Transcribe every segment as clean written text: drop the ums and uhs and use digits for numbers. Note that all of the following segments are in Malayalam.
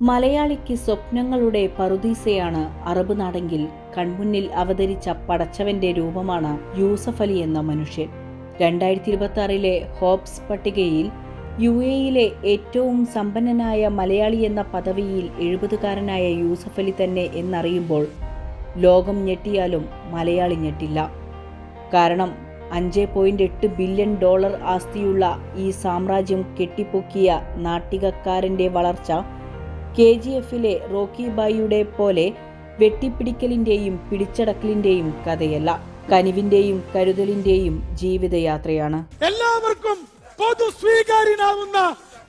മലയാളിക്ക് സ്വപ്നങ്ങളുടെ പറുദീസയാണ് അറബ് നാടെങ്കിൽ കൺമുന്നിൽ അവതരിച്ച പടച്ചവന്റെ രൂപമാണ് യൂസഫ് അലി എന്ന മനുഷ്യൻ. 2026 ഹോബ്സ് പട്ടികയിൽ UAE ഏറ്റവും സമ്പന്നനായ മലയാളി എന്ന പദവിയിൽ 70കാരനായ യൂസഫ് അലി തന്നെ എന്നറിയുമ്പോൾ ലോകം ഞെട്ടിയാലും മലയാളി ഞെട്ടില്ല. കാരണം $5.8 ബില്യൺ ആസ്തിയുള്ള ഈ സാമ്രാജ്യം കെട്ടിപ്പൊക്കിയ നാട്ടികക്കാരന്റെ വളർച്ച KGFിലെ റോക്കി ബായിയുടെ പോലെ വെട്ടിപ്പിടിക്കലിന്റെയും പിടിച്ചടക്കലിന്റെയും കഥയല്ല, കനിവിന്റെയും കരുതലിന്റെയും ജീവിതയാത്രയാണ്. എല്ലാവർക്കും പൊതു സ്വീകാര്യനാവുന്ന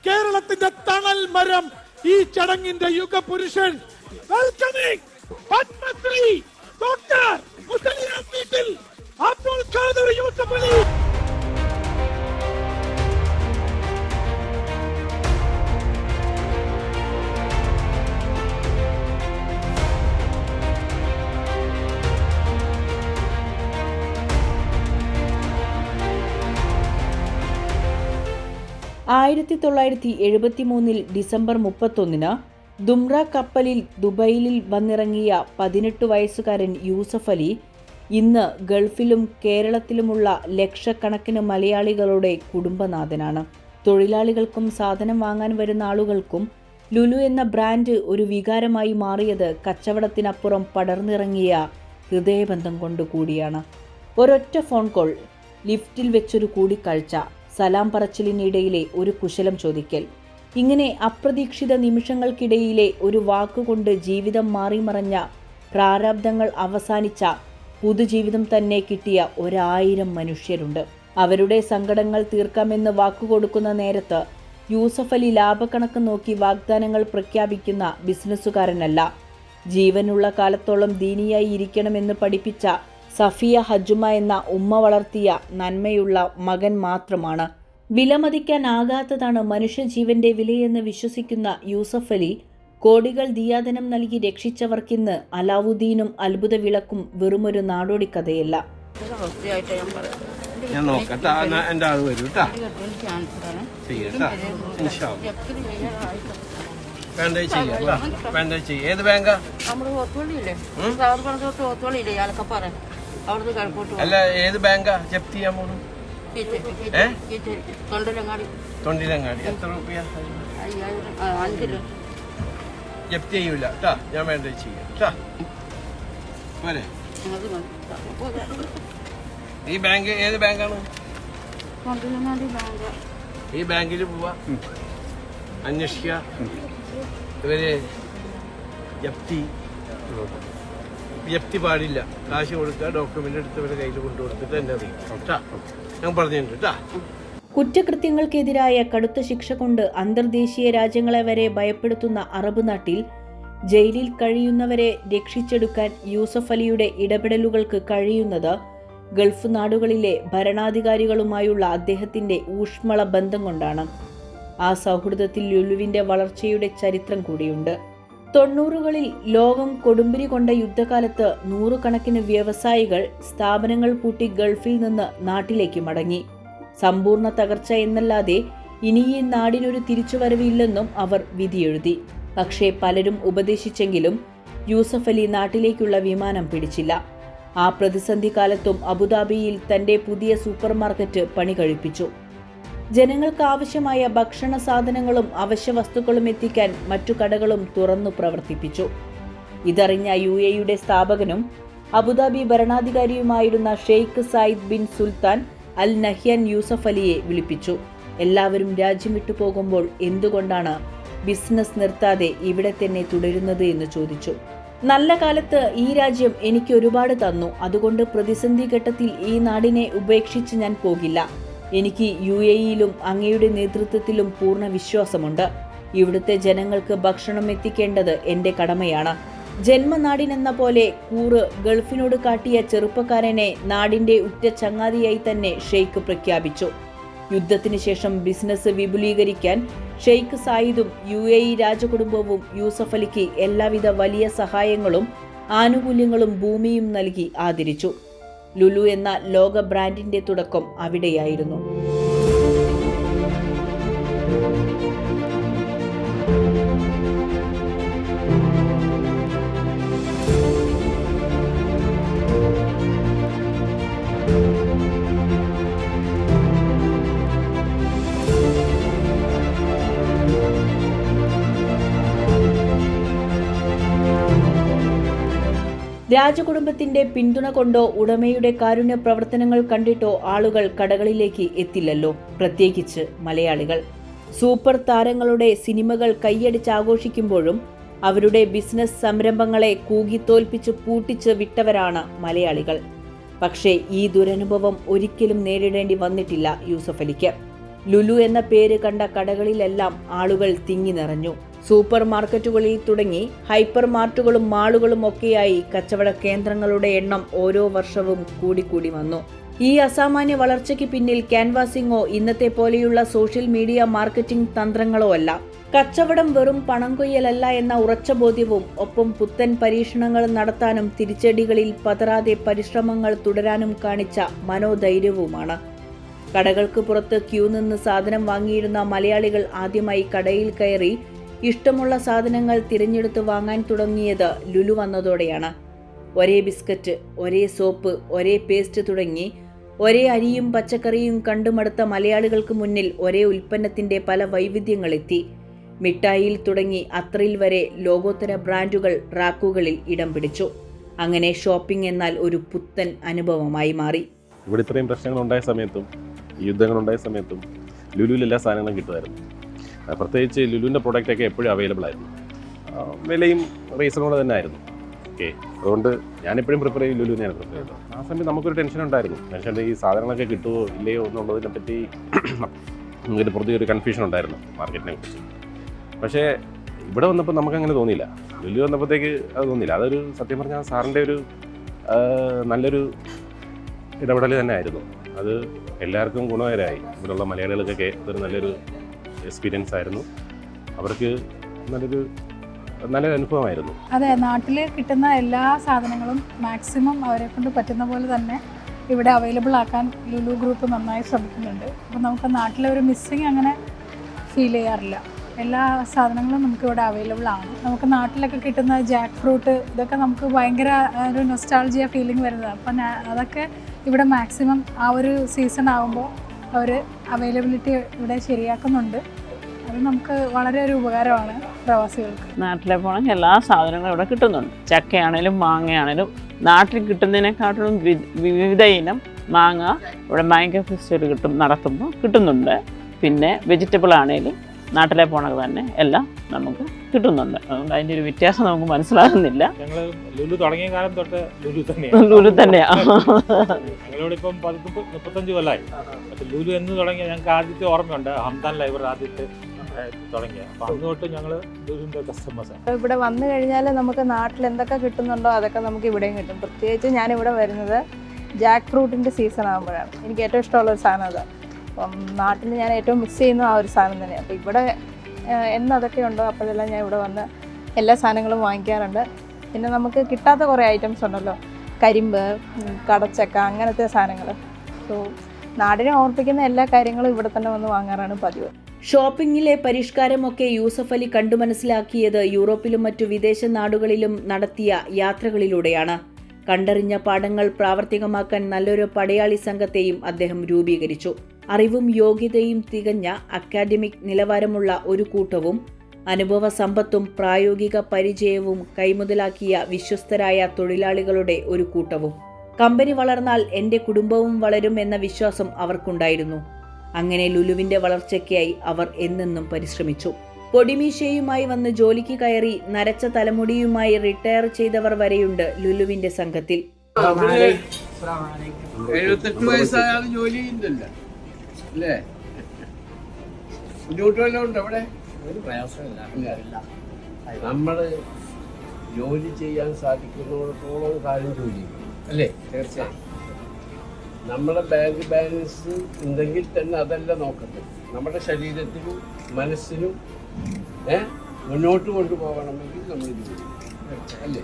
കേരളത്തിന്റെ തണൽ മരം ഈ ചടങ്ങിന്റെ യുഗപുരുഷൻ. വെൽക്കമിംഗ് പത്മശ്രീ ഡോക്ടർ മുസ്ലിം വീട്ടിൽ അബ്ദുൽ ഖാദർ യൂസഫ് അലി. ഡിസംബർ 31 ദുംറ കപ്പലിൽ ദുബൈയിൽ വന്നിറങ്ങിയ 18 വയസ്സുകാരൻ യൂസഫ് അലി ഇന്ന് ഗൾഫിലും കേരളത്തിലുമുള്ള ലക്ഷക്കണക്കിന് മലയാളികളുടെ കുടുംബനാഥനാണ്. തൊഴിലാളികൾക്കും സാധനം വാങ്ങാൻ വരുന്ന ആളുകൾക്കും ലുലു എന്ന ബ്രാൻഡ് ഒരു വികാരമായി മാറിയത് കച്ചവടത്തിനപ്പുറം പടർന്നിറങ്ങിയ ഹൃദയബന്ധം കൊണ്ടുകൂടിയാണ്. ഒരൊറ്റ ഫോൺ കോൾ, ലിഫ്റ്റിൽ വെച്ചൊരു കൂടിക്കാഴ്ച, സലാം പറച്ചിലിനിടയിലെ ഒരു കുശലം ചോദിക്കൽ, ഇങ്ങനെ അപ്രതീക്ഷിത നിമിഷങ്ങൾക്കിടയിലെ ഒരു വാക്കുകൊണ്ട് ജീവിതം മാറിമറഞ്ഞ, പ്രാരാബ്ദങ്ങൾ അവസാനിച്ച പുതുജീവിതം തന്നെ കിട്ടിയ 1000 മനുഷ്യരുണ്ട്. അവരുടെ സങ്കടങ്ങൾ തീർക്കാമെന്ന് വാക്കുകൊടുക്കുന്ന നേരത്ത് യൂസഫ് അലി ലാഭക്കണക്ക് നോക്കി വാഗ്ദാനങ്ങൾ പ്രഖ്യാപിക്കുന്ന ബിസിനസ്സുകാരനല്ല. ജീവനുള്ള കാലത്തോളം ദീനിയായി ഇരിക്കണമെന്ന് പഠിപ്പിച്ച സഫിയ ഹജുമ എന്ന ഉമ്മ വളർത്തിയ നന്മയുള്ള മകൻ മാത്രമാണ്. വിലമതിക്കാനാകാത്തതാണ് മനുഷ്യജീവന്റെ വിലയെന്ന് വിശ്വസിക്കുന്ന യൂസഫ് അലി കോടികൾ ദിയാദനം നൽകി രക്ഷിച്ചവർക്കിന്ന് അലാവുദ്ദീനും അത്ഭുത വിളക്കും വെറുമൊരു നാടോടിക്കഥയല്ല. ഏത് ബാങ്കാ ജപ്തി ചെയ്യാൻ പോകുന്നു? തൊണ്ടിലങ്ങാടി. എത്ര രൂപ ജപ്തി ചെയ്യൂല കേട്ടാ, ഞാൻ വേണ്ട ചെയ്യാം. പോരെ, ഈ ബാങ്ക് ഏത് ബാങ്കാണ്? ഈ ബാങ്കിൽ പോവാ, അന്വേഷിക്കുക. ഇവര് ജപ്തി പാടില്ല. കാശ് കൊടുക്കുക, ഡോക്യുമെന്റ് എടുത്ത് ഇവരുടെ കയ്യിൽ കൊണ്ടുകൊടുത്തിട്ട് എന്നെ അറിയിക്കാം. ഞാൻ പറഞ്ഞിട്ടുണ്ട് കേട്ടാ. കുറ്റകൃത്യങ്ങൾക്കെതിരായ കടുത്ത ശിക്ഷ കൊണ്ട് അന്തർദേശീയ രാജ്യങ്ങളെ വരെ ഭയപ്പെടുത്തുന്ന അറബ് നാട്ടിൽ ജയിലിൽ കഴിയുന്നവരെ രക്ഷിച്ചെടുക്കാൻ യൂസഫ് അലിയുടെ ഇടപെടലുകൾക്ക് കഴിയുന്നത് ഗൾഫ് നാടുകളിലെ ഭരണാധികാരികളുമായുള്ള അദ്ദേഹത്തിന്റെ ഊഷ്മള ബന്ധം കൊണ്ടാണ്. ആ സൗഹൃദത്തിൽ ലുലുവിന്റെ വളർച്ചയുടെ ചരിത്രം കൂടിയുണ്ട്. 90കളിൽ ലോകം കൊടുമ്പിരി കൊണ്ട യുദ്ധകാലത്ത് നൂറുകണക്കിന് വ്യവസായികൾ സ്ഥാപനങ്ങൾ പൂട്ടി ഗൾഫിൽ നിന്ന് നാട്ടിലേക്ക് മടങ്ങി. സമ്പൂർണ്ണ തകർച്ച എന്നല്ലാതെ ഇനി ഈ നാടിനൊരു തിരിച്ചുവരവില്ലെന്നും അവർ വിധിയെഴുതി. പക്ഷേ പലരും ഉപദേശിച്ചെങ്കിലും യൂസഫ് അലി നാട്ടിലേക്കുള്ള വിമാനം പിടിച്ചില്ല. ആ പ്രതിസന്ധി കാലത്തും അബുദാബിയിൽ തന്റെ പുതിയ സൂപ്പർ മാർക്കറ്റ് പണി കഴിപ്പിച്ചു. ജനങ്ങൾക്ക് ആവശ്യമായ ഭക്ഷണ സാധനങ്ങളും അവശ്യ വസ്തുക്കളും എത്തിക്കാൻ മറ്റു കടകളും തുറന്നു പ്രവർത്തിപ്പിച്ചു. ഇതറിഞ്ഞ UAEയുടെ സ്ഥാപകനും അബുദാബി ഭരണാധികാരിയുമായിരുന്ന Sheikh Zayed bin Sultan Al Nahyan Yusuff അലിയെ വിളിപ്പിച്ചു. എല്ലാവരും രാജ്യം വിട്ടുപോകുമ്പോൾ എന്തുകൊണ്ടാണ് ബിസിനസ് നിർത്താതെ ഇവിടെ തന്നെ തുടരുന്നത് എന്ന് ചോദിച്ചു. നല്ല കാലത്ത് ഈ രാജ്യം എനിക്ക് ഒരുപാട് തന്നു, അതുകൊണ്ട് പ്രതിസന്ധി ഘട്ടത്തിൽ ഈ നാടിനെ ഉപേക്ഷിച്ച് ഞാൻ പോകില്ല. എനിക്ക് UAEയിലും അങ്ങയുടെ നേതൃത്വത്തിലും പൂർണ്ണ വിശ്വാസമുണ്ട്. ഇവിടുത്തെ ജനങ്ങൾക്ക് ഭക്ഷണം എത്തിക്കേണ്ടത് എന്റെ കടമയാണ്. ജന്മനാടിനെന്ന പോലെ കൂറ് ഗൾഫിനോട് കാട്ടിയ ചെറുപ്പക്കാരനെ നാടിന്റെ ഉറ്റ ചങ്ങാതിയായി തന്നെ ഷെയ്ഖ് പ്രഖ്യാപിച്ചു. യുദ്ധത്തിന് ശേഷം ബിസിനസ് വിപുലീകരിക്കാൻ ഷെയ്ഖ് സായിദും UAE രാജകുടുംബവും യൂസഫ് അലിക്ക് എല്ലാവിധ വലിയ സഹായങ്ങളും ആനുകൂല്യങ്ങളും ഭൂമിയും നൽകി ആദരിച്ചു. ലുലു എന്ന ലോക ബ്രാൻഡിന്റെ തുടക്കം അവിടെയായിരുന്നു. രാജകുടുംബത്തിന്റെ പിന്തുണ കൊണ്ടോ ഉടമയുടെ കാരുണ്യ പ്രവർത്തനങ്ങൾ കണ്ടിട്ടോ ആളുകൾ കടകളിലേക്ക് എത്തില്ലല്ലോ, പ്രത്യേകിച്ച് മലയാളികൾ. സൂപ്പർ താരങ്ങളുടെ സിനിമകൾ കൈയടിച്ചാഘോഷിക്കുമ്പോഴും അവരുടെ ബിസിനസ് സംരംഭങ്ങളെ കൂകിത്തോൽപ്പിച്ച് പൂട്ടിച്ച് വിട്ടവരാണ് മലയാളികൾ. പക്ഷേ ഈ ദുരനുഭവം ഒരിക്കലും നേരിടേണ്ടി വന്നിട്ടില്ല യൂസഫ് അലിക്ക്. ലുലു എന്ന പേര് കണ്ട കടകളിലെല്ലാം ആളുകൾ തിങ്ങി നിറഞ്ഞു. സൂപ്പർ മാർക്കറ്റുകളിൽ തുടങ്ങി ഹൈപ്പർ മാർട്ടുകളും മാളുകളും ഒക്കെയായി കച്ചവട കേന്ദ്രങ്ങളുടെ എണ്ണം ഓരോ വർഷവും കൂടിക്കൂടി വന്നു. ഈ അസാമാന്യ വളർച്ചയ്ക്ക് പിന്നിൽ ക്യാൻവാസിങ്ങോ ഇന്നത്തെ പോലെയുള്ള സോഷ്യൽ മീഡിയ മാർക്കറ്റിംഗ് തന്ത്രങ്ങളോ അല്ല. കച്ചവടം വെറും പണം കൊയ്യലല്ല എന്ന ഉറച്ച ബോധ്യവും ഒപ്പം പുത്തൻ പരീക്ഷണങ്ങൾ നടത്താനും തിരിച്ചടികളിൽ പതറാതെ പരിശ്രമങ്ങൾ തുടരാനും കാണിച്ച മനോധൈര്യവുമാണ്. കടകൾക്ക് പുറത്ത് ക്യൂ നിന്ന് സാധനം വാങ്ങിയിരുന്ന മലയാളികൾ ആദ്യമായി കടയിൽ കയറി ഇഷ്ടമുള്ള സാധനങ്ങൾ തിരഞ്ഞെടുത്ത് വാങ്ങാൻ തുടങ്ങിയത് ലുലു വന്നതോടെയാണ്. ഒരേ ബിസ്ക്കറ്റ്, ഒരേ സോപ്പ്, ഒരേ പേസ്റ്റ് തുടങ്ങി ഒരേ അരിയും പച്ചക്കറിയും കണ്ടുമടുത്ത മലയാളികൾക്ക് മുന്നിൽ ഒരേ ഉൽപ്പന്നത്തിന്റെ പല വൈവിധ്യങ്ങളെത്തി. മിഠായിയിൽ തുടങ്ങി അത്രയിൽ വരെ ലോകോത്തര ബ്രാൻഡുകൾ റാക്കുകളിൽ ഇടം പിടിച്ചു. അങ്ങനെ ഷോപ്പിംഗ് എന്നാൽ ഒരു പുത്തൻ അനുഭവമായി മാറി. ഇവിടെ ഇത്രയും പ്രശ്നങ്ങളുണ്ടായ സമയത്തും യുദ്ധങ്ങളുണ്ടായ സമയത്തും ലുലുവിൽ എല്ലാ സാധനങ്ങളും കിട്ടുമായിരുന്നു. പ്രത്യേകിച്ച് ലുലുവിൻ്റെ പ്രൊഡക്റ്റൊക്കെ എപ്പോഴും അവൈലബിൾ ആയിരുന്നു. വിലയും റീസണബിൾ തന്നെ ആയിരുന്നു. ഓക്കെ, അതുകൊണ്ട് ഞാനെപ്പോഴും പ്രിഫർ ചെയ്യും ലുലുവിനെയാണ് പ്രിഫർ ചെയ്തത്. ആ സമയത്ത് നമുക്കൊരു ടെൻഷൻ ഉണ്ടായിരുന്നു. ടെൻഷൻ ഈ സാധനങ്ങളൊക്കെ കിട്ടുമോ ഇല്ലയോ എന്നുള്ളതിനെ പറ്റി നമുക്കൊരു പുറത്തൊരു കൺഫ്യൂഷൻ ഉണ്ടായിരുന്നു മാർക്കറ്റിനെ കുറിച്ച്. പക്ഷേ ഇവിടെ വന്നപ്പോൾ നമുക്കങ്ങനെ തോന്നിയില്ല. ലുലു വന്നപ്പോഴത്തേക്ക് അത് തോന്നിയില്ല. അതൊരു സത്യം പറഞ്ഞാൽ സാറിൻ്റെ ഒരു നല്ലൊരു ഇടപെടൽ തന്നെ ആയിരുന്നു. അത് എല്ലാവർക്കും ഗുണകരമായി. ഇവിടെയുള്ള മലയാളികൾക്കൊക്കെ ഒരു നല്ലൊരു എക്സ്പീരിയൻസ് ആയിരുന്നു. അവർക്ക് നല്ലൊരു അനുഭവമായിരുന്നു. അതെ, നാട്ടിൽ കിട്ടുന്ന എല്ലാ സാധനങ്ങളും മാക്സിമം അവരെ കൊണ്ട് പറ്റുന്ന പോലെ തന്നെ ഇവിടെ അവൈലബിൾ ആക്കാൻ ലുലു ഗ്രൂപ്പ് നന്നായി ശ്രമിക്കുന്നുണ്ട്. അപ്പോൾ നമുക്ക് നാട്ടിലെ ഒരു മിസ്സിങ് അങ്ങനെ ഫീൽ ചെയ്യാറില്ല. എല്ലാ സാധനങ്ങളും നമുക്കിവിടെ അവൈലബിൾ ആണ്. നമുക്ക് നാട്ടിലൊക്കെ കിട്ടുന്ന ജാക്ക് ഫ്രൂട്ട് ഇതൊക്കെ നമുക്ക് ഭയങ്കര ഒരു നൊസ്റ്റാൾജിയ ഫീലിംഗ് വരുന്നത്. അപ്പം അതൊക്കെ ഇവിടെ മാക്സിമം ആ ഒരു സീസൺ ആകുമ്പോൾ അവർ അവൈലബിലിറ്റി ഇവിടെ ശരിയാക്കുന്നുണ്ട്. അത് നമുക്ക് വളരെ ഒരു ഉപകാരമാണ് പ്രവാസികൾക്ക്. നാട്ടിലെ പോകണമെങ്കിൽ എല്ലാ സാധനങ്ങളും ഇവിടെ കിട്ടുന്നുണ്ട്. ചക്കയാണേലും മാങ്ങയാണേലും നാട്ടിൽ കിട്ടുന്നതിനെക്കാട്ടിലും വിവിധ ഇനം മാങ്ങ ഇവിടെ മാംഗോ ഫെസ്റ്റിവൽ നടത്തുമ്പോൾ കിട്ടുന്നുണ്ട്. പിന്നെ വെജിറ്റബിൾ ആണേലും നാട്ടിലെ പോണത് തന്നെ എല്ലാം നമുക്ക് കിട്ടുന്നുണ്ട്. അതുകൊണ്ട് അതിൻ്റെ ഒരു വ്യത്യാസം നമുക്ക് മനസ്സിലാകുന്നില്ല. ഞങ്ങൾ ലുലു തുടങ്ങിയ കാലം തൊട്ട് ലുലു തന്നെയാണ്. ഞങ്ങളിവിടെ ഇപ്പം 35 കൊല്ലമായി. പക്ഷെ ലുലു എന്ന് തുടങ്ങിയ ഞങ്ങൾക്ക് ആദ്യത്തെ ഓർമ്മയുണ്ട്. ഹംദാൻ ലൈബ്രറി ആദ്യത്തെ തുടങ്ങിയ. അപ്പം അന്ന് തൊട്ട് ഞങ്ങൾ ലുലുവിൻ്റെ കസ്റ്റമേഴ്സാണ്. ഇവിടെ വന്നു കഴിഞ്ഞാൽ നമുക്ക് നാട്ടിൽ എന്തൊക്കെ കിട്ടുന്നുണ്ടോ അതൊക്കെ നമുക്ക് ഇവിടെയും കിട്ടും. പ്രത്യേകിച്ച് ഞാനിവിടെ വരുന്നത് ജാക്ക് ഫ്രൂട്ടിൻ്റെ സീസൺ ആകുമ്പോഴാണ്. എനിക്ക് ഏറ്റവും ഇഷ്ടമുള്ളൊരു സാധനം അതാണ്. അപ്പം നാട്ടിൽ ഞാൻ ഏറ്റവും മിസ് ചെയ്യുന്ന ആ ഒരു സാധനം തന്നെയാണ്. അപ്പോൾ ഇവിടെ എന്നതൊക്കെ ഉണ്ടോ അപ്പോഴെല്ലാം ഞാൻ ഇവിടെ വന്ന് എല്ലാ സാധനങ്ങളും വാങ്ങിക്കാറുണ്ട്. പിന്നെ നമുക്ക് കിട്ടാത്ത കുറേ ഐറ്റംസ് ഉണ്ടല്ലോ, കരിമ്പ്, കടച്ചക്ക, അങ്ങനത്തെ സാധനങ്ങൾ. സോ നാടിനെ ഓർപ്പിക്കുന്ന എല്ലാ കാര്യങ്ങളും ഇവിടെ തന്നെ വന്ന് വാങ്ങാറാണ് പതിവ്. ഷോപ്പിംഗിലെ പരിഷ്കാരമൊക്കെ യൂസഫ് അലി കണ്ടു മനസ്സിലാക്കിയത് യൂറോപ്പിലും മറ്റു വിദേശ നാടുകളിലും നടത്തിയ യാത്രകളിലൂടെയാണ്. കണ്ടറിഞ്ഞ പാഠങ്ങൾ പ്രാവർത്തികമാക്കാൻ നല്ലൊരു പടയാളി സംഘത്തെയും അദ്ദേഹം രൂപീകരിച്ചു. അറിവും യോഗ്യതയും തികഞ്ഞ അക്കാഡമിക് നിലവാരമുള്ള ഒരു കൂട്ടവും അനുഭവ സമ്പത്തും പ്രായോഗിക പരിചയവും കൈമുതലാക്കിയ വിശ്വസ്തരായ തൊഴിലാളികളുടെ ഒരു കൂട്ടവും. കമ്പനി വളർന്നാൽ എൻ്റെ കുടുംബവും വളരും എന്ന വിശ്വാസം അവർക്കുണ്ടായിരുന്നു. അങ്ങനെ ലുലുവിൻ്റെ വളർച്ചയ്ക്കായി അവർ എന്നെന്നും പരിശ്രമിച്ചു. പൊടിമീശയുമായി വന്ന് ജോലിക്ക് കയറി നരച്ച തലമുടിയുമായി റിട്ടയർ ചെയ്തവർ വരെയുണ്ട് ലുലുവിൻ്റെ സംഘത്തിൽ. 78 വയസ്സായാലും ജോലി ചെയ്യുന്നില്ല അല്ലേ? ബുദ്ധിമുട്ട് വല്ലതും ഉണ്ടോ അവിടെ? ഒരു പ്രയാസമില്ല. നമ്മൾ ജോലി ചെയ്യാൻ സാധിക്കുന്നിടത്തോളം കാര്യം ജോലി ചെയ്യും അല്ലേ? തീർച്ചയായും. നമ്മുടെ ബാങ്ക് ബാലൻസ് ഉണ്ടെങ്കിൽ തന്നെ അതല്ല നോക്കട്ടെ, നമ്മുടെ ശരീരത്തിനും മനസ്സിനും മുന്നോട്ട് കൊണ്ടുപോകണമെങ്കിൽ നമ്മൾ ഇത് ചെയ്യും അല്ലേ?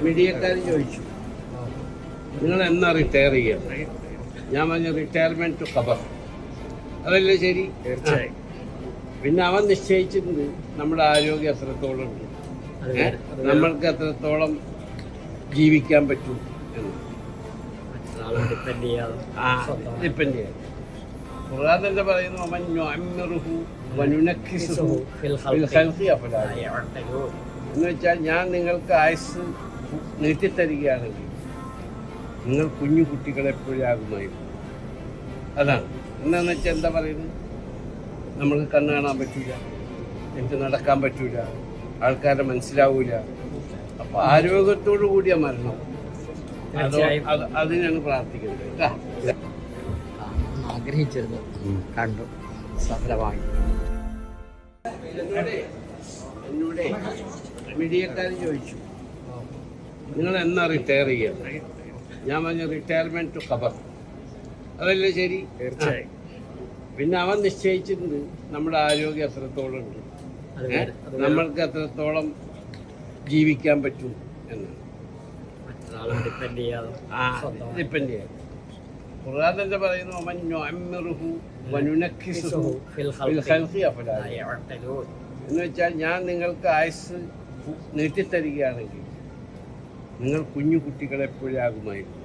മീഡിയക്കാർ ചോദിച്ചു നിങ്ങൾ എന്നാ റിട്ടയർ ചെയ്യണം? ഞാൻ പറഞ്ഞ റിട്ടയർമെന്റ് ടു ഖബർ. അതല്ലേ ശരി? തീർച്ചയായും. പിന്നെ അവൻ നിശ്ചയിച്ചിട്ടുണ്ട് നമ്മുടെ ആരോഗ്യം എത്രത്തോളം ഉണ്ട്, നമ്മൾക്ക് എത്രത്തോളം ജീവിക്കാൻ പറ്റും എന്ന്. ഡിപ്പെൻഡ് ചെയ്യാതെ ഖുർആൻ തന്നെ പറയുന്നു, എന്ന് വെച്ചാൽ ഞാൻ നിങ്ങൾക്ക് ആയുസ് നീട്ടിത്തരികയാണെങ്കിൽ നിങ്ങൾ കുഞ്ഞു കുട്ടികളെപ്പോഴാകുമായിരുന്നു. അതാണ് എന്താണെന്ന് വെച്ചാൽ എന്താ പറയുന്നത്, നമ്മൾക്ക് കണ്ണ് കാണാൻ പറ്റൂല, എനിക്ക് നടക്കാൻ പറ്റൂല, ആൾക്കാരെ മനസ്സിലാവൂല. അപ്പോൾ ആരോഗ്യത്തോടു കൂടിയ മരണം, അതിനാണ് പ്രാർത്ഥിക്കുന്നത് കേട്ടോ. ആഗ്രഹിച്ചിരുന്നു, കണ്ടു, സഫലമായി. എന്നോട് മീഡിയക്കാർ ചോദിച്ചു നിങ്ങൾ എന്നാ റിട്ടയർ ചെയ്യുക. ഞാൻ പറഞ്ഞ റിട്ടയർമെന്റ് ടു ഖബർ, അതല്ലേ ശരി? തീർച്ചയായും. പിന്നെ അവൻ നിശ്ചയിച്ചിട്ടുണ്ട് നമ്മുടെ ആരോഗ്യം എത്രത്തോളം ഉണ്ട്, നമ്മൾക്ക് എത്രത്തോളം ജീവിക്കാൻ പറ്റും എന്നാണ്. ഡിപ്പെൻഡ് ചെയ്യാതെ ഡിപ്പെൻഡ് ചെയ്യാം. ഖുർആൻ തന്നെ പറയുന്നു അമൻ നുഅമ്മിറുഹു വനുനക്കിസുഹു ഫിൽ ഖൽഖി അഫലാ യഅഖിലൂൻ. എന്ന് വെച്ചാൽ ഞാൻ നിങ്ങൾക്ക് ആയുസ് നീട്ടിത്തരികയാണെങ്കിൽ നിങ്ങൾ കുഞ്ഞു കുട്ടികളെപ്പോഴാകുമായിരുന്നു.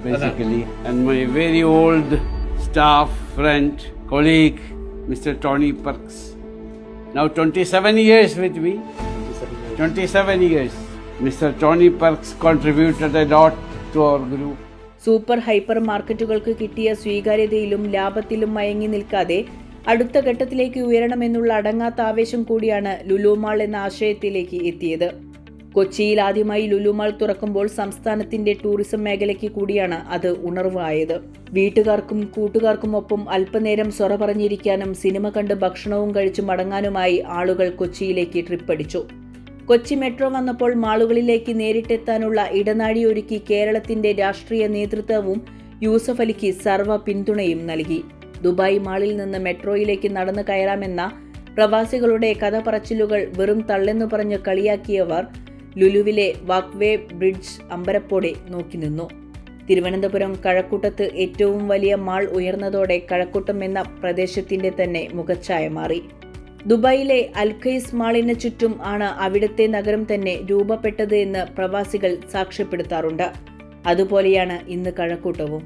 Basically, and my very old staff friend, colleague, Mr. Tony Perks, now 27 years with me. 27 years. Mr. Tony Perks contributed a lot to our group. Super hyper മാർക്കറ്റുകൾക്ക് കിട്ടിയ സ്വീകാര്യതയിലും ലാഭത്തിലും മയങ്ങി നിൽക്കാതെ അടുത്ത ഘട്ടത്തിലേക്ക് ഉയരണമെന്നുള്ള അടങ്ങാത്ത ആവേശം കൂടിയാണ് ലുലു മാൾ എന്ന ആശയത്തിലേക്ക് എത്തിയത്. കൊച്ചിയിൽ ആദ്യമായി ലുലു മാൾ തുറക്കുമ്പോൾ സംസ്ഥാനത്തിന്റെ ടൂറിസം മേഖലയ്ക്ക് കൂടിയാണ് അത് ഉണർവായത്. വീട്ടുകാർക്കും കൂട്ടുകാർക്കുമൊപ്പം അല്പനേരം സൊറ പറഞ്ഞിരിക്കാനും സിനിമ കണ്ട് ഭക്ഷണവും കഴിച്ചു മടങ്ങാനുമായി ആളുകൾ കൊച്ചിയിലേക്ക് ട്രിപ്പടിച്ചു. കൊച്ചി മെട്രോ വന്നപ്പോൾ മാളുകളിലേക്ക് നേരിട്ടെത്താനുള്ള ഇടനാഴി ഒരുക്കി കേരളത്തിന്റെ രാഷ്ട്രീയ നേതൃത്വവും യൂസഫ് അലിക്ക് സർവ്വ പിന്തുണയും നൽകി. ദുബായ് മാളിൽ നിന്ന് മെട്രോയിലേക്ക് നടന്നു കയറാമെന്ന പ്രവാസികളുടെ കഥ പറച്ചിലുകൾ വെറും തള്ളെന്നു പറഞ്ഞ് കളിയാക്കിയവർ ലുലുവിലെ വാക്വേ ബ്രിഡ്ജ് അമ്പരപ്പോടെ നോക്കി നിന്നു. തിരുവനന്തപുരം കഴക്കൂട്ടത്ത് ഏറ്റവും വലിയ മാൾ ഉയർന്നതോടെ കഴക്കൂട്ടം എന്ന പ്രദേശത്തിന്റെ തന്നെ മുഖച്ഛായ മാറി. ദുബായിലെ അൽഖൈസ് മാളിന് ചുറ്റും ആണ് അവിടുത്തെ നഗരം തന്നെ രൂപപ്പെട്ടത് എന്ന് പ്രവാസികൾ സാക്ഷ്യപ്പെടുത്താറുണ്ട്. അതുപോലെയാണ് ഇന്ന് കഴക്കൂട്ടവും.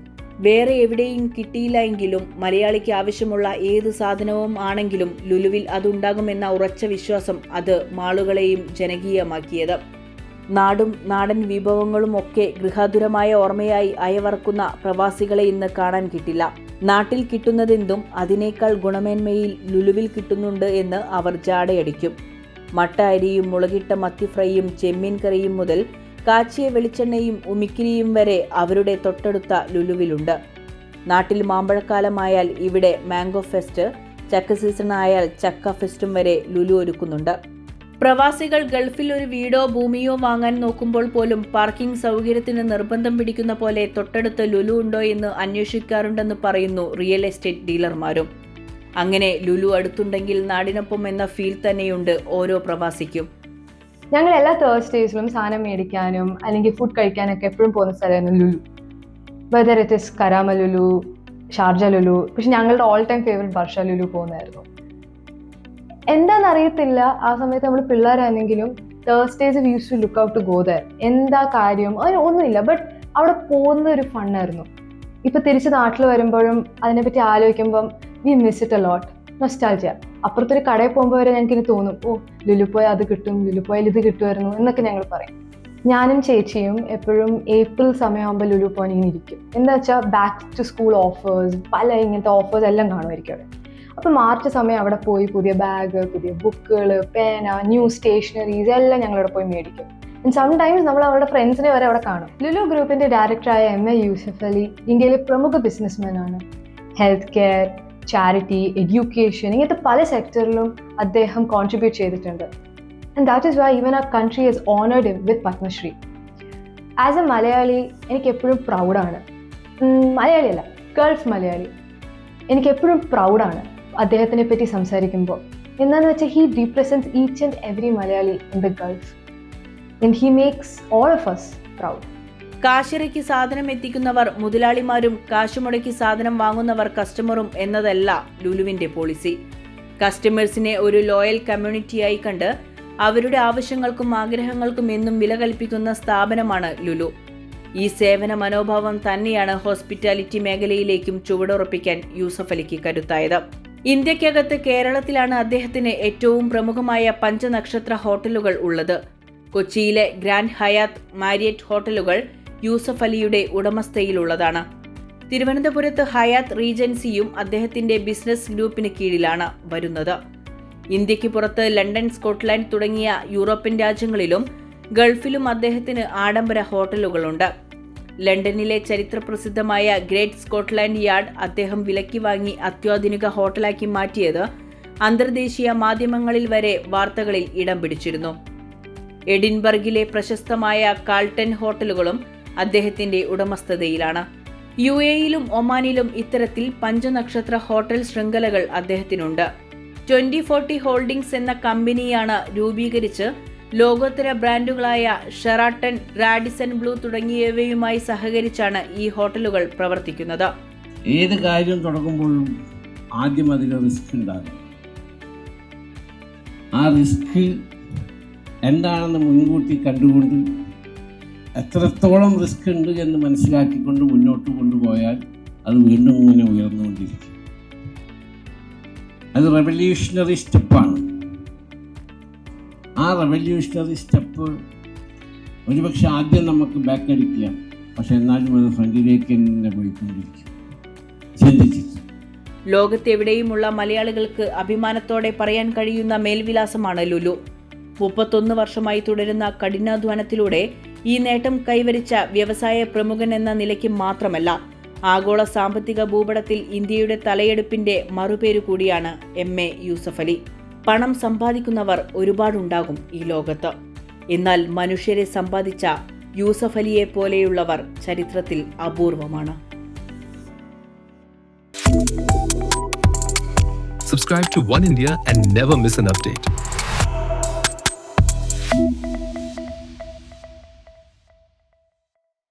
വേറെ എവിടെയും കിട്ടിയില്ല എങ്കിലും മലയാളിക്ക് ആവശ്യമുള്ള ഏത് സാധനവും ആണെങ്കിലും ലുലുവിൽ അതുണ്ടാകുമെന്ന ഉറച്ച വിശ്വാസം അത് മാളുകളെയും ജനകീയമാക്കിയത്. നാടും നാടൻ വിഭവങ്ങളും ഒക്കെ ഗൃഹാതുരമായ ഓർമ്മയായി അയവറക്കുന്ന പ്രവാസികളെ ഇന്ന് കാണാൻ കിട്ടില്ല. നാട്ടിൽ കിട്ടുന്നതെന്തും അതിനേക്കാൾ ഗുണമേന്മയിൽ ലുലുവിൽ കിട്ടുന്നുണ്ട് എന്ന് അവർ ജാടയടിക്കും. മട്ട അരിയും മുളകിട്ട മത്തി ഫ്രൈയും ചെമ്മീൻ കറിയും മുതൽ കാച്ചിയ വെളിച്ചെണ്ണയും ഉമിക്കിരിയും വരെ അവരുടെ തൊട്ടടുത്ത ലുലുവിലുണ്ട്. നാട്ടിൽ മാമ്പഴക്കാലമായാൽ ഇവിടെ മാംഗോ ഫെസ്റ്റ്, ചക്ക സീസണായാൽ ചക്ക ഫെസ്റ്റും വരെ ലുലു ഒരുക്കുന്നുണ്ട്. പ്രവാസികൾ ഗൾഫിൽ ഒരു വീടോ ഭൂമിയോ വാങ്ങാൻ നോക്കുമ്പോൾ പോലും പാർക്കിംഗ് സൗകര്യത്തിന് നിർബന്ധം പിടിക്കുന്ന പോലെ തൊട്ടടുത്ത് ലുലു ഉണ്ടോ എന്ന് അന്വേഷിക്കാറുണ്ടെന്ന് പറയുന്നു റിയൽ എസ്റ്റേറ്റ് ഡീലർമാരും. അങ്ങനെ ലുലു അടുത്തുണ്ടെങ്കിൽ നാടിനൊപ്പം എന്ന ഫീൽ തന്നെയുണ്ട് ഓരോ പ്രവാസിക്കും. ഞങ്ങൾ എല്ലാ തേഴ്സ്ഡേയ്സിലും സാധനം മേടിക്കാനും അല്ലെങ്കിൽ ഫുഡ് കഴിക്കാനൊക്കെ എപ്പോഴും പോകുന്ന സ്ഥലമായിരുന്നു Lulu. Whether it is Karama Lulu, Sharjah Lulu, പക്ഷെ ഞങ്ങളുടെ ഓൾ ടൈം ഫേവറേറ്റ് വർഷ ലുലു പോകുന്നതായിരുന്നു. എന്താണെന്നറിയത്തില്ല, ആ സമയത്ത് നമ്മൾ പിള്ളേരാണെങ്കിലും Thursdays we use to look out to go there. എന്താ കാര്യം അതിന് ഒന്നുമില്ല, ബട്ട് അവിടെ പോകുന്ന ഒരു ഫണ്ണായിരുന്നു. ഇപ്പം തിരിച്ച് നാട്ടിൽ വരുമ്പോഴും അതിനെപ്പറ്റി ആലോചിക്കുമ്പം we miss it a lot. Nostalgia. അപ്പുറത്തൊരു കടയിൽ പോകുമ്പോൾ വരെ ഞങ്ങൾക്ക് ഇനി തോന്നും, ഓ ലുലു പോയാൽ അത് കിട്ടും, ലുലു പോയാൽ ഇത് കിട്ടുമായിരുന്നു എന്നൊക്കെ ഞങ്ങൾ പറയും. ഞാനും ചേച്ചിയും എപ്പോഴും ഏപ്രിൽ സമയമാകുമ്പോൾ ലുലു പോകാൻ ഇങ്ങനെ ഇരിക്കും. എന്താ വെച്ചാൽ ബാക്ക് ടു സ്കൂൾ ഓഫേഴ്സ്, പല ഇങ്ങനത്തെ ഓഫേഴ്സ് എല്ലാം കാണുമായിരിക്കും അവിടെ. അപ്പോൾ മാർച്ച് സമയം അവിടെ പോയി പുതിയ ബാഗ്, പുതിയ ബുക്കുകൾ, പേന, ന്യൂ സ്റ്റേഷനറീസ് എല്ലാം ഞങ്ങളവിടെ പോയി മേടിക്കും. ആൻഡ് സംടൈംസ് നമ്മൾ അവരുടെ ഫ്രണ്ട്സിനെ വരെ അവിടെ കാണും. ലുലു ഗ്രൂപ്പിൻ്റെ ഡയറക്ടറായ എം.എ. യൂസഫ് അലി ഇന്ത്യയിലെ പ്രമുഖ ബിസിനസ്മാനാണ്. ഹെൽത്ത് കെയർ, ചാരിറ്റി, എഡ്യൂക്കേഷൻ, ഇങ്ങനത്തെ പല സെക്ടറിലും അദ്ദേഹം കോൺട്രിബ്യൂട്ട് ചെയ്തിട്ടുണ്ട്. And that is why even our country has honoured him with Padmashri. As a Malayali എനിക്ക് എപ്പോഴും പ്രൗഡാണ്. മലയാളിയല്ല, ഗൾഫ് മലയാളി. എനിക്ക് എപ്പോഴും പ്രൗഡാണ് അദ്ദേഹത്തിനെ പറ്റി സംസാരിക്കുമ്പോൾ. എന്താണെന്ന് വെച്ചാൽ he represents each and every Malayali in the Gulf and he makes all of us proud. കാശിറക്കി സാധനം എത്തിക്കുന്നവർ മുതലാളിമാരും കാശുമുടക്കി സാധനം വാങ്ങുന്നവർ കസ്റ്റമറും എന്നതല്ല ലുലുവിന്റെ പോളിസി. കസ്റ്റമേഴ്സിനെ ഒരു ലോയൽ കമ്മ്യൂണിറ്റിയായി കണ്ട് അവരുടെ ആവശ്യങ്ങൾക്കും ആഗ്രഹങ്ങൾക്കും എന്നും വില കൽപ്പിക്കുന്ന സ്ഥാപനമാണ് ലുലു. ഈ സേവന മനോഭാവം തന്നെയാണ് ഹോസ്പിറ്റാലിറ്റി മേഖലയിലേക്കും ചുവടുറപ്പിക്കാൻ യൂസഫ് അലിക്ക് കരുത്തായത്. ഇന്ത്യക്കകത്ത് കേരളത്തിലാണ് അദ്ദേഹത്തിന് ഏറ്റവും പ്രമുഖമായ 5 നക്ഷത്ര ഹോട്ടലുകൾ ഉള്ളത്. കൊച്ചിയിലെ ഗ്രാൻഡ് ഹയാത്ത് മാരിയറ്റ് ഹോട്ടലുകൾ യൂസഫ് അലിയുടെ ഉടമസ്ഥയിലുള്ളതാണ്. തിരുവനന്തപുരത്ത് ഹയാത്ത് റീജൻസിയും അദ്ദേഹത്തിന്റെ ബിസിനസ് ഗ്രൂപ്പിന് കീഴിലാണ് വരുന്നത്. ഇന്ത്യക്ക് പുറത്ത് ലണ്ടൻ, സ്കോട്ട്ലാൻഡ് തുടങ്ങിയ യൂറോപ്യൻ രാജ്യങ്ങളിലും ഗൾഫിലും അദ്ദേഹത്തിന് ആഡംബര ഹോട്ടലുകളുണ്ട്. ലണ്ടനിലെ ചരിത്രപ്രസിദ്ധമായ ഗ്രേറ്റ് സ്കോട്ട്ലാൻഡ് യാർഡ് അദ്ദേഹം വിലയ്ക്ക് വാങ്ങി അത്യാധുനിക ഹോട്ടലാക്കി മാറ്റിയത് അന്തർദേശീയ മാധ്യമങ്ങളിൽ വരെ വാർത്തകളിൽ ഇടം പിടിച്ചിരുന്നു. എഡിൻബർഗിലെ പ്രശസ്തമായ കാൾട്ടൺ ഹോട്ടലുകളും അദ്ദേഹത്തിന്റെ ഉടമസ്ഥതയിലാണ്. UAEയിലും ഒമാനിലും ഇത്തരത്തിൽ 5 നക്ഷത്ര ഹോട്ടൽ ശൃംഖലകൾ അദ്ദേഹത്തിനുണ്ട്. 2040 ഹോൾഡിംഗ്സ് എന്ന കമ്പനിയാണ് രൂപീകരിച്ച് ലോകോത്തര ബ്രാൻഡുകളായ ഷെറാട്ടൺ, റാഡിസൺ ബ്ലൂ തുടങ്ങിയവയുമായി സഹകരിച്ചാണ് ഈ ഹോട്ടലുകൾ പ്രവർത്തിക്കുന്നത്. ഏത് കാര്യം തുടങ്ങുമ്പോഴും ആദ്യം അതിൽ റിസ്ക് ഉണ്ടാകും. ആ റിസ്ക് എന്താണെന്ന് മുൻകൂട്ടി കണ്ടുകൊണ്ട് എത്രത്തോളം റിസ്ക് ഉണ്ട് എന്ന് മനസ്സിലാക്കിക്കൊണ്ട് മുന്നോട്ട് കൊണ്ടുപോയാൽ അത് വീണ്ടും ഇങ്ങനെ ഉയർന്നുകൊണ്ടിരിക്കും. അത് റെവല്യൂഷണറി സ്റ്റെപ്പാണ്. ആ റെവല്യൂഷണറി സ്റ്റെപ്പ് ഒരുപക്ഷെ ആദ്യം നമുക്ക് ബാക്ക് അടിക്കാം, പക്ഷെ എന്നാലും അത് ഫ്രണ്ടിലേക്ക് തന്നെ പോയിക്കൊണ്ടിരിക്കും. ചിന്തിച്ചിട്ട് ലോകത്തെവിടെയുമുള്ള മലയാളികൾക്ക് അഭിമാനത്തോടെ പറയാൻ കഴിയുന്ന മേൽവിലാസമാണ് ലുലു. 31 വർഷമായി തുടരുന്ന കഠിനാധ്വാനത്തിലൂടെ ഈ നേട്ടം കൈവരിച്ച വ്യവസായ പ്രമുഖൻ എന്ന നിലയ്ക്ക് മാത്രമല്ല, ആഗോള സാമ്പത്തിക ഭൂപടത്തിൽ ഇന്ത്യയുടെ തലയെടുപ്പിന്റെ മറുപേരു കൂടിയാണ് MA യൂസഫ് അലി. പണം സമ്പാദിക്കുന്നവർ ഒരുപാടുണ്ടാകും ഈ ലോകത്ത്. എന്നാൽ മനുഷ്യരെ സമ്പാദിച്ച യൂസഫ് അലിയെ പോലെയുള്ളവർ ചരിത്രത്തിൽ അപൂർവമാണ്. Subscribe to One India and never miss an update.